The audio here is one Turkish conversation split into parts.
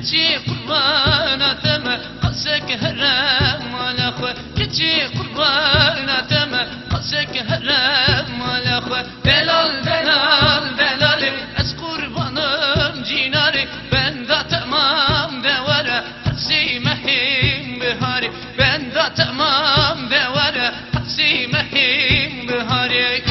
keçi kurban atama qasek haram malakh keçi kurban atama qasek haram malakh delal delal delal az kurbanım cinari ben da tamam devara hasi mahim bihari ben da tamam devara hasi mahim bihari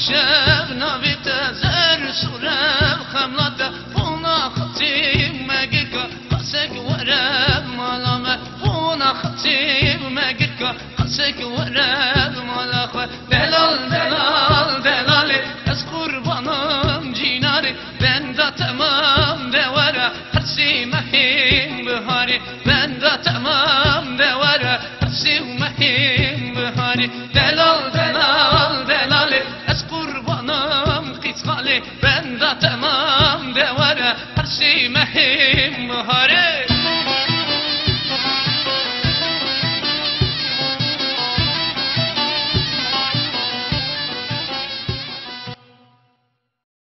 شب نبیت زر سرم خملت اونا خطیم مگیکا قسک ورم مالامه اونا خطیم مگیکا قسک ورم مالاخه دلال دلال دلالی از قربانم جیناری ben de tamam devara hasi mahim bihari ben de tamam devara hasi mahim bihari delal delal delali ben de tamam devara hasi mahim bihari